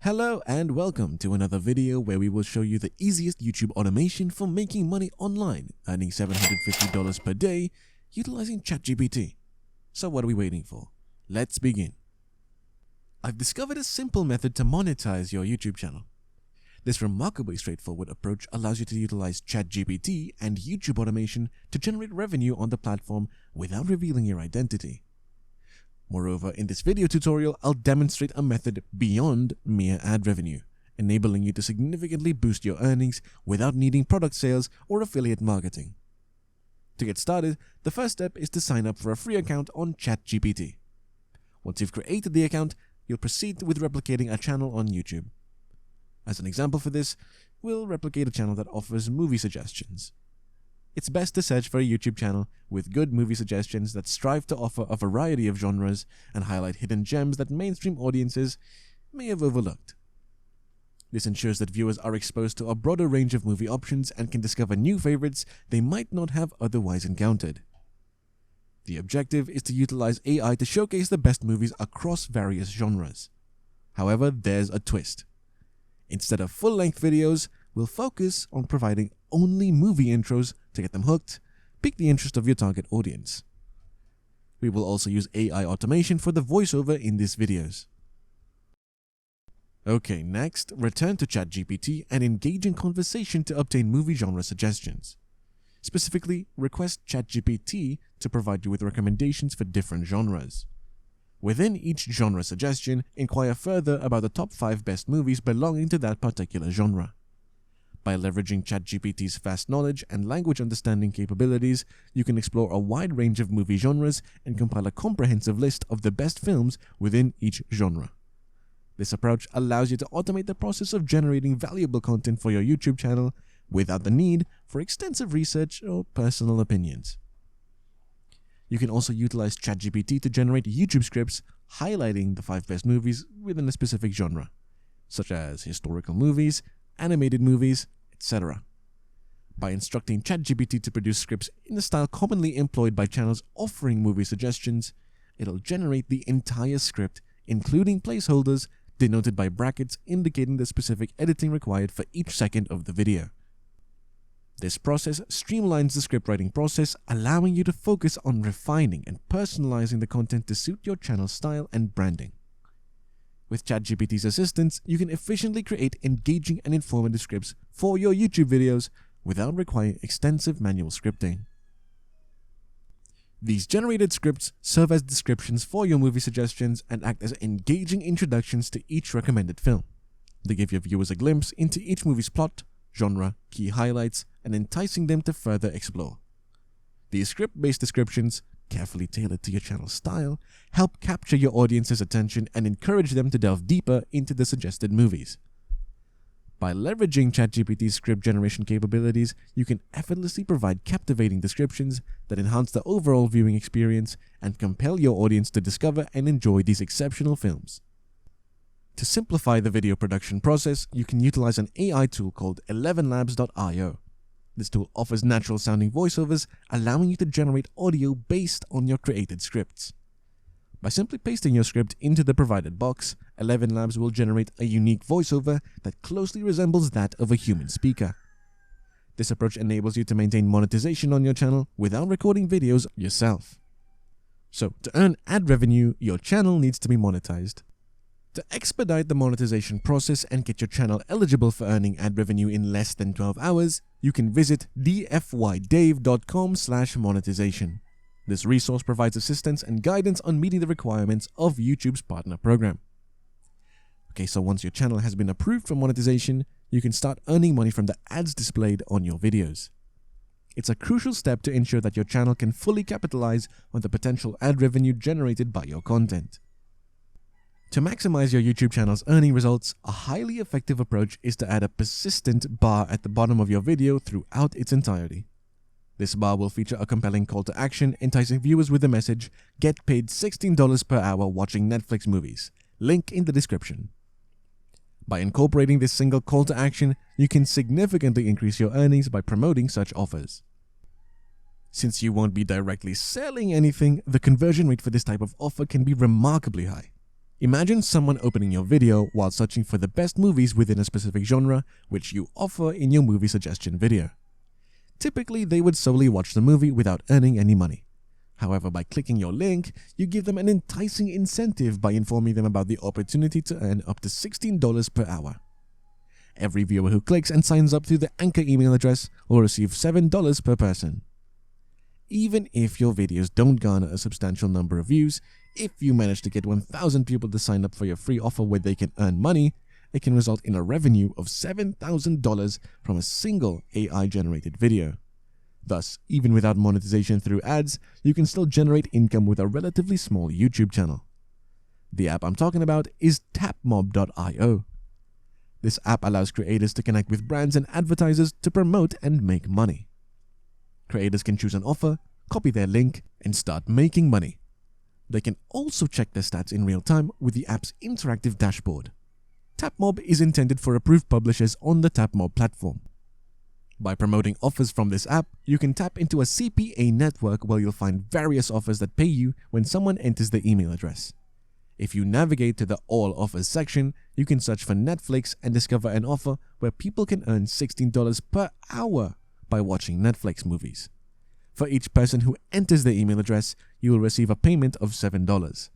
Hello and welcome to another video where we will show you the easiest YouTube automation for making money online, earning $750 per day utilizing ChatGPT. So what are we waiting for? Let's begin. I've discovered a simple method to monetize your YouTube channel. This remarkably straightforward approach allows you to utilize ChatGPT and YouTube automation to generate revenue on the platform without revealing your identity. Moreover, in this video tutorial, I'll demonstrate a method beyond mere ad revenue, enabling you to significantly boost your earnings without needing product sales or affiliate marketing. To get started, the first step is to sign up for a free account on ChatGPT. Once you've created the account, you'll proceed with replicating a channel on YouTube. As an example for this, we'll replicate a channel that offers movie suggestions. It's best to search for a YouTube channel with good movie suggestions that strive to offer a variety of genres and highlight hidden gems that mainstream audiences may have overlooked. This ensures that viewers are exposed to a broader range of movie options and can discover new favorites they might not have otherwise encountered. The objective is to utilize AI to showcase the best movies across various genres. However, there's a twist. Instead of full-length videos, we'll focus on providing only movie intros to get them hooked, pique the interest of your target audience. We will also use AI automation for the voiceover in these videos. Okay, next, return to ChatGPT and engage in conversation to obtain movie genre suggestions. Specifically, request ChatGPT to provide you with recommendations for different genres. Within each genre suggestion, inquire further about the top 5 best movies belonging to that particular genre. By leveraging ChatGPT's vast knowledge and language understanding capabilities, you can explore a wide range of movie genres and compile a comprehensive list of the best films within each genre. This approach allows you to automate the process of generating valuable content for your YouTube channel without the need for extensive research or personal opinions. You can also utilize ChatGPT to generate YouTube scripts highlighting the 5 best movies within a specific genre, such as historical movies, animated movies, etc. By instructing ChatGPT to produce scripts in the style commonly employed by channels offering movie suggestions, it'll generate the entire script, including placeholders denoted by brackets indicating the specific editing required for each second of the video. This process streamlines the script writing process, allowing you to focus on refining and personalizing the content to suit your channel's style and branding. With ChatGPT's assistance, you can efficiently create engaging and informative scripts for your YouTube videos without requiring extensive manual scripting. These generated scripts serve as descriptions for your movie suggestions and act as engaging introductions to each recommended film. They give your viewers a glimpse into each movie's plot, genre, key highlights, and enticing them to further explore. These script-based descriptions, carefully tailored to your channel's style, help capture your audience's attention and encourage them to delve deeper into the suggested movies. By leveraging ChatGPT's script generation capabilities, you can effortlessly provide captivating descriptions that enhance the overall viewing experience and compel your audience to discover and enjoy these exceptional films. To simplify the video production process, you can utilize an AI tool called 11labs.io. This tool offers natural-sounding voiceovers, allowing you to generate audio based on your created scripts. By simply pasting your script into the provided box, 11labs will generate a unique voiceover that closely resembles that of a human speaker. This approach enables you to maintain monetization on your channel without recording videos yourself. So, to earn ad revenue, your channel needs to be monetized. To expedite the monetization process and get your channel eligible for earning ad revenue in less than 12 hours, you can visit dfydave.com/monetization. This resource provides assistance and guidance on meeting the requirements of YouTube's partner program. Okay, so once your channel has been approved for monetization, you can start earning money from the ads displayed on your videos. It's a crucial step to ensure that your channel can fully capitalize on the potential ad revenue generated by your content. To maximize your YouTube channel's earning results, a highly effective approach is to add a persistent bar at the bottom of your video throughout its entirety. This bar will feature a compelling call to action, enticing viewers with the message, "Get paid $16 per hour watching Netflix movies. Link in the description." By incorporating this single call to action, you can significantly increase your earnings by promoting such offers. Since you won't be directly selling anything, the conversion rate for this type of offer can be remarkably high. Imagine someone opening your video while searching for the best movies within a specific genre which you offer in your movie suggestion video. Typically, they would solely watch the movie without earning any money. However, by clicking your link, you give them an enticing incentive by informing them about the opportunity to earn up to $16 per hour. Every viewer who clicks and signs up through the anchor email address will receive $7 per person. Even if your videos don't garner a substantial number of views, if you manage to get 1,000 people to sign up for your free offer where they can earn money, it can result in a revenue of $7,000 from a single AI-generated video. Thus, even without monetization through ads, you can still generate income with a relatively small YouTube channel. The app I'm talking about is TapMob.io. This app allows creators to connect with brands and advertisers to promote and make money. Creators can choose an offer, copy their link, and start making money. They can also check their stats in real time with the app's interactive dashboard. TapMob is intended for approved publishers on the TapMob platform. By promoting offers from this app, you can tap into a CPA network where you'll find various offers that pay you when someone enters the email address. If you navigate to the All Offers section, you can search for Netflix and discover an offer where people can earn $16 per hour by watching Netflix movies. For each person who enters the email address, you will receive a payment of $7.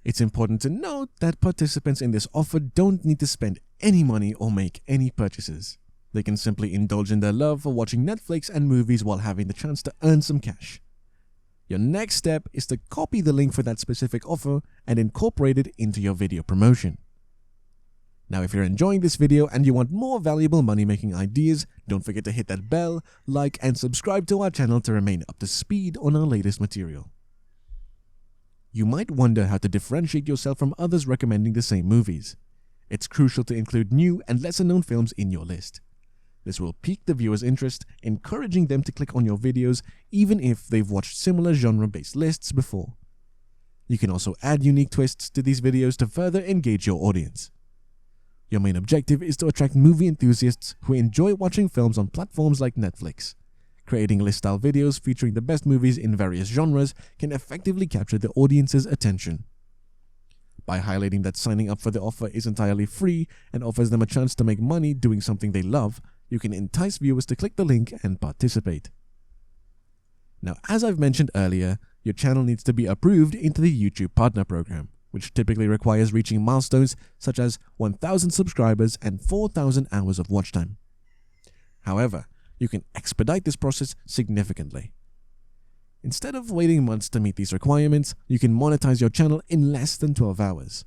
It's important to note that participants in this offer don't need to spend any money or make any purchases. They can simply indulge in their love for watching Netflix and movies while having the chance to earn some cash. Your next step is to copy the link for that specific offer and incorporate it into your video promotion. Now, if you're enjoying this video and you want more valuable money-making ideas, don't forget to hit that bell, like, and subscribe to our channel to remain up to speed on our latest material. You might wonder how to differentiate yourself from others recommending the same movies. It's crucial to include new and lesser-known films in your list. This will pique the viewer's interest, encouraging them to click on your videos even if they've watched similar genre-based lists before. You can also add unique twists to these videos to further engage your audience. Your main objective is to attract movie enthusiasts who enjoy watching films on platforms like Netflix. Creating list-style videos featuring the best movies in various genres can effectively capture the audience's attention. By highlighting that signing up for the offer is entirely free and offers them a chance to make money doing something they love, you can entice viewers to click the link and participate. Now, as I've mentioned earlier, your channel needs to be approved into the YouTube Partner Program, which typically requires reaching milestones such as 1,000 subscribers and 4,000 hours of watch time. However, you can expedite this process significantly. Instead of waiting months to meet these requirements, you can monetize your channel in less than 12 hours.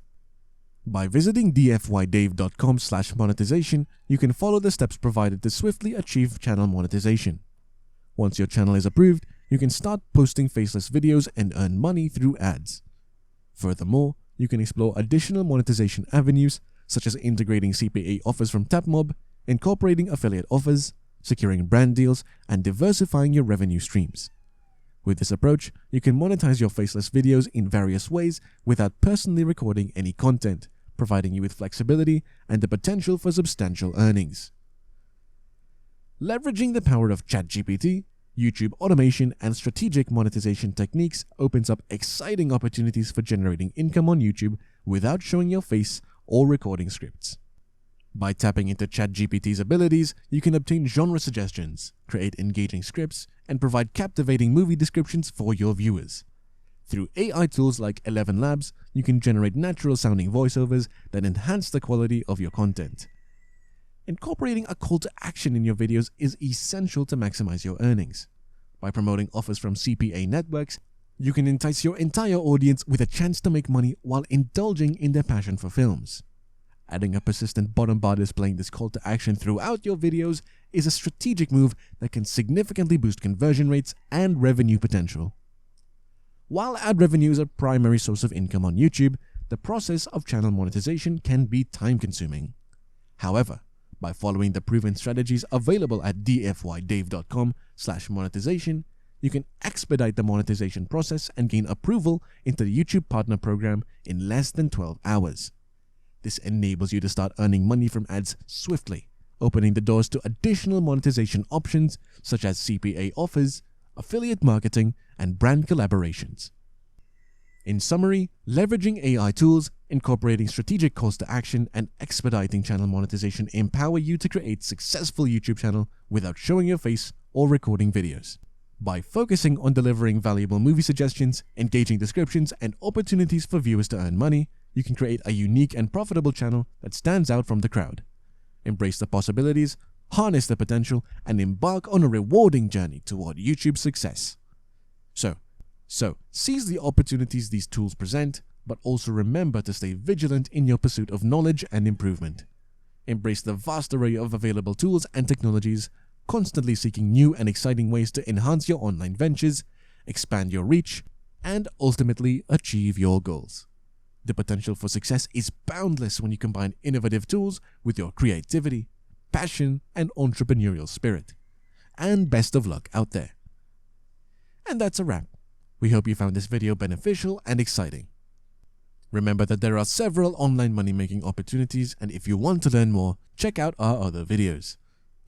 By visiting dfydave.com/monetization, you can follow the steps provided to swiftly achieve channel monetization. Once your channel is approved, you can start posting faceless videos and earn money through ads. Furthermore, you can explore additional monetization avenues such as integrating CPA offers from TapMob, incorporating affiliate offers, securing brand deals, and diversifying your revenue streams. With this approach, you can monetize your faceless videos in various ways without personally recording any content, providing you with flexibility and the potential for substantial earnings. Leveraging the power of ChatGPT, YouTube automation, and strategic monetization techniques opens up exciting opportunities for generating income on YouTube without showing your face or recording scripts. By tapping into ChatGPT's abilities, you can obtain genre suggestions, create engaging scripts, and provide captivating movie descriptions for your viewers. Through AI tools like 11 Labs, you can generate natural-sounding voiceovers that enhance the quality of your content. Incorporating a call to action in your videos is essential to maximize your earnings. By promoting offers from CPA networks, you can entice your entire audience with a chance to make money while indulging in their passion for films. Adding a persistent bottom bar displaying this call to action throughout your videos is a strategic move that can significantly boost conversion rates and revenue potential. While ad revenue is a primary source of income on YouTube, the process of channel monetization can be time-consuming. However, by following the proven strategies available at dfydave.com/monetization, you can expedite the monetization process and gain approval into the YouTube Partner Program in less than 12 hours. This enables you to start earning money from ads swiftly, opening the doors to additional monetization options such as CPA offers, affiliate marketing, and brand collaborations. In summary, leveraging AI tools, incorporating strategic calls to action, and expediting channel monetization empower you to create a successful YouTube channel without showing your face or recording videos. By focusing on delivering valuable movie suggestions, engaging descriptions, and opportunities for viewers to earn money, you can create a unique and profitable channel that stands out from the crowd. Embrace the possibilities, harness the potential, and embark on a rewarding journey toward YouTube success. So, seize the opportunities these tools present, but also remember to stay vigilant in your pursuit of knowledge and improvement. Embrace the vast array of available tools and technologies, constantly seeking new and exciting ways to enhance your online ventures, expand your reach, and ultimately achieve your goals. The potential for success is boundless when you combine innovative tools with your creativity, passion, and entrepreneurial spirit. And best of luck out there. And that's a wrap. We hope you found this video beneficial and exciting. Remember that there are several online money-making opportunities, and if you want to learn more, check out our other videos.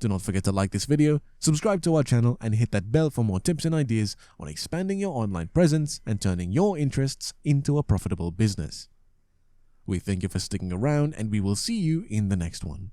Do not forget to like this video, subscribe to our channel, and hit that bell for more tips and ideas on expanding your online presence and turning your interests into a profitable business. We thank you for sticking around, and we will see you in the next one.